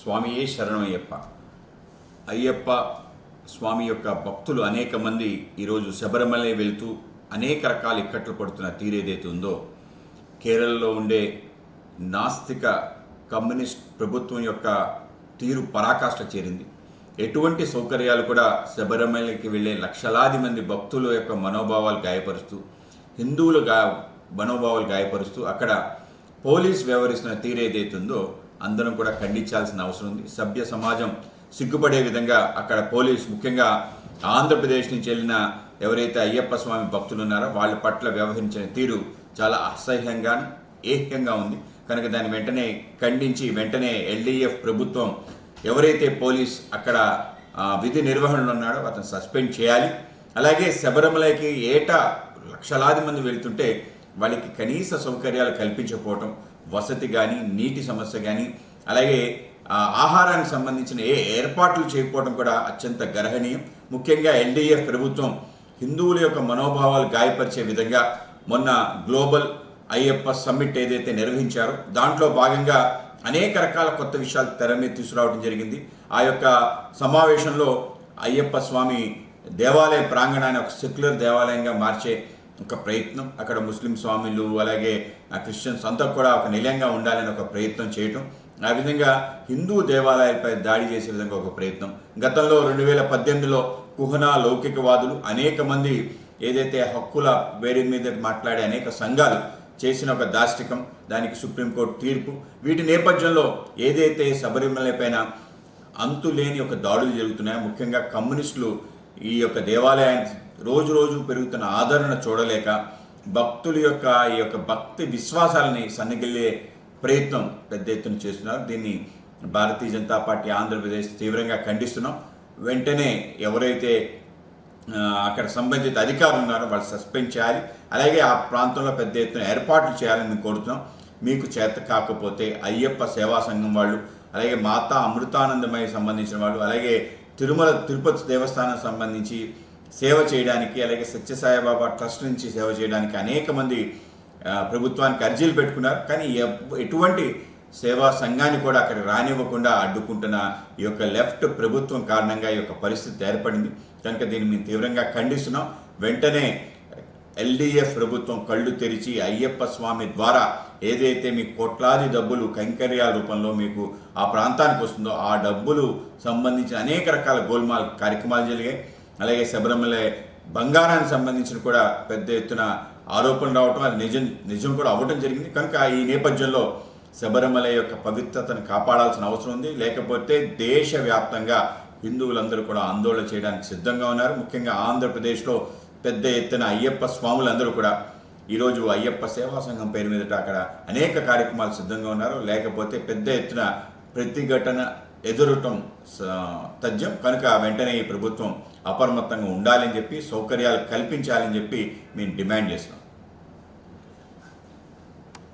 స్వామియే శరణమయ్యప్ప. అయ్యప్ప స్వామి యొక్క భక్తులు అనేక మంది ఈరోజు శబరిమల వెళ్తూ అనేక రకాల ఇక్కట్లు పడుతున్న తీరేదైతే ఉందో, కేరళలో ఉండే నాస్తిక కమ్యూనిస్ట్ ప్రభుత్వం యొక్క తీరు పరాకాష్ఠ చేరింది. ఎటువంటి సౌకర్యాలు కూడా శబరిమలకి వెళ్ళే లక్షలాది మంది భక్తుల యొక్క మనోభావాలు గాయపరుస్తూ, హిందువులు మనోభావాలు గాయపరుస్తూ అక్కడ పోలీస్ వ్యవహరిస్తున్న తీరేదైతే ఉందో అందరం కూడా ఖండించాల్సిన అవసరం ఉంది. సభ్య సమాజం సిగ్గుపడే విధంగా అక్కడ పోలీస్, ముఖ్యంగా ఆంధ్రప్రదేశ్ నుంచి వెళ్ళిన ఎవరైతే అయ్యప్ప స్వామి భక్తులు ఉన్నారో వాళ్ళ పట్ల వ్యవహరించిన తీరు చాలా అసహ్యంగా, ఏహ్యంగా ఉంది. కనుక దాన్ని వెంటనే ఖండించి వెంటనే ఎల్డీఎఫ్ ప్రభుత్వం ఎవరైతే పోలీస్ అక్కడ విధి నిర్వహణలో ఉన్నాడో అతను సస్పెండ్ చేయాలి. అలాగే శబరిమలకి ఏటా లక్షలాది మంది వెళ్తుంటే వాళ్ళకి కనీస సౌకర్యాలు కల్పించకపోవటం, వసతి కానీ, నీటి సమస్య కానీ, అలాగే ఆహారానికి సంబంధించిన ఏర్పాట్లు చేయకపోవడం కూడా అత్యంత గర్హనీయం. ముఖ్యంగా ఎల్డీఎఫ్ ప్రభుత్వం హిందువుల యొక్క మనోభావాలు గాయపరిచే విధంగా మొన్న గ్లోబల్ అయ్యప్ప సమ్మిట్ ఏదైతే నిర్వహించారో దాంట్లో భాగంగా అనేక రకాల కొత్త విషయాలు తెర మీద తీసుకురావడం జరిగింది. ఆ యొక్క సమావేశంలో అయ్యప్ప స్వామి దేవాలయ ప్రాంగణాన్ని ఒక సెక్యులర్ దేవాలయంగా మార్చే ఒక ప్రయత్నం, అక్కడ ముస్లిం స్వామిలు అలాగే క్రిస్టియన్స్ అంతా కూడా ఒక నిలయంగా ఉండాలని ఒక ప్రయత్నం చేయటం, ఆ విధంగా హిందూ దేవాలయాలపై దాడి చేసే విధంగా ఒక ప్రయత్నం. గతంలో 2018లో కుహనా లౌకికవాదులు అనేక మంది ఏదైతే హక్కుల వేడి మీద మాట్లాడే అనేక సంఘాలు చేసిన ఒక దాష్టికం, దానికి సుప్రీంకోర్టు తీర్పు, వీటి నేపథ్యంలో ఏదైతే శబరిమల పైన అంతులేని ఒక దాడులు జరుగుతున్నాయో, ముఖ్యంగా కమ్యూనిస్టులు ఈ యొక్క దేవాలయానికి రోజు రోజు పెరుగుతున్న ఆదరణ చూడలేక భక్తుల యొక్క ఈ యొక్క భక్తి విశ్వాసాలని సన్నగిల్లే ప్రయత్నం పెద్ద ఎత్తున చేస్తున్నారు. దీన్ని భారతీయ జనతా పార్టీ ఆంధ్రప్రదేశ్ తీవ్రంగా ఖండిస్తున్నాం. వెంటనే ఎవరైతే అక్కడ సంబంధిత అధికారులు ఉన్నారో వాళ్ళు సస్పెండ్ చేయాలి. అలాగే ఆ ప్రాంతంలో పెద్ద ఎత్తున ఏర్పాట్లు చేయాలని మేము కోరుతున్నాం. మీకు చేత కాకపోతే అయ్యప్ప సేవా సంఘం వాళ్ళు, అలాగే మాతా అమృతానందమయ్య సంబంధించిన వాళ్ళు, అలాగే తిరుపతి దేవస్థానం సంబంధించి సేవ చేయడానికి, అలాగే సత్యసాయిబాబా ట్రస్ట్ నుంచి సేవ చేయడానికి అనేక మంది ప్రభుత్వానికి అర్జీలు పెట్టుకున్నారు. కానీ ఎటువంటి సేవా సంఘాన్ని కూడా అక్కడ రానివ్వకుండా అడ్డుకుంటున్న ఈ యొక్క లెఫ్ట్ ప్రభుత్వం కారణంగా ఈ యొక్క పరిస్థితి ఏర్పడింది. కనుక దీన్ని మేము తీవ్రంగా ఖండిస్తున్నాం. వెంటనే ఎల్డీఎఫ్ ప్రభుత్వం కళ్ళు తెరిచి అయ్యప్ప స్వామి ద్వారా ఏదైతే మీకు కోట్లాది డబ్బులు కైంకర్యాల రూపంలో మీకు ఆ ప్రాంతానికి వస్తుందో ఆ డబ్బులు సంబంధించిన అనేక రకాల గోల్మాల్ కార్యక్రమాలు జరిగాయి. అలాగే శబరిమల బంగారానికి సంబంధించిన కూడా పెద్ద ఎత్తున ఆరోపణలు రావటం, అది నిజం కూడా అవ్వటం జరిగింది. కనుక ఈ నేపథ్యంలో శబరిమల యొక్క పవిత్రతను కాపాడాల్సిన అవసరం ఉంది. లేకపోతే దేశవ్యాప్తంగా హిందువులందరూ కూడా ఆందోళన చేయడానికి సిద్ధంగా ఉన్నారు. ముఖ్యంగా ఆంధ్రప్రదేశ్లో పెద్ద ఎత్తున అయ్యప్ప స్వాములందరూ కూడా ఈరోజు అయ్యప్ప సేవా సంఘం పేరు మీదట అక్కడ అనేక కార్యక్రమాలు సిద్ధంగా ఉన్నారు. లేకపోతే పెద్ద ఎత్తున ప్రతిఘటన ఎదురటం తథ్యం. కనుక వెంటనే ఈ ప్రభుత్వం అప్రమత్తంగా ఉండాలని చెప్పి, సౌకర్యాలు కల్పించాలని చెప్పి మేము డిమాండ్ చేస్తున్నాం.